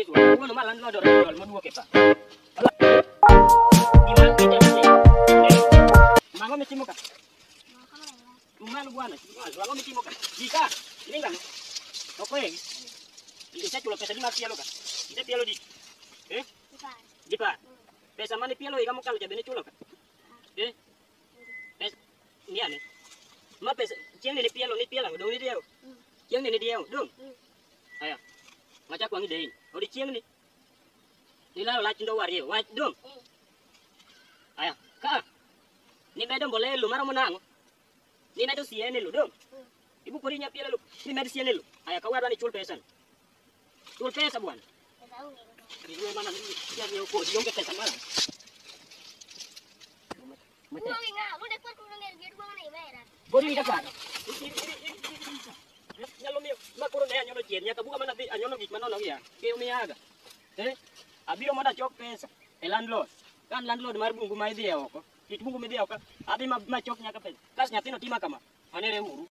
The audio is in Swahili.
nyiswa. Kuno malan lo dor dol mo duoke pa. Gimana kita mesti? Mango mesti muka. Umano bwana, mango mesti muka. Jika, ini enggak. Oke. Ini saya cuma pesa 5 pialo ka. Ini pialo di. Di pa. Pesa mana pialo kamu kalau jabene culo ka. Pesa ini ane. Ma pesa ciang ni pialo dong ni dia. Ciang ni dia dong. Ayo. Ngaca ko ngi dein. Odi ciang ni. Ni la la cindo wari wa dong. Ayo, ka. Ni medo boleh lu mara monang. Ni medo siene lu dong. Ibu porinya pialo lu. Ni medo siene lu. Ayo ka wara ni cul pesan. Cul pesa buan. Di mana ni dia ni ko di ngke pesa mana. Bodi ka pa. Nyalo mi makuro na nyono jenya kabuka mana nyono gik manono ya. Keo mi aga. Abiro moda chok pesa. E landlord. Kan landlord mar bungu mai dia oko. Kit bungu mi dia oko. Abi ma chok nyaka pesa. Kas nyathino tima kama. Manere uru.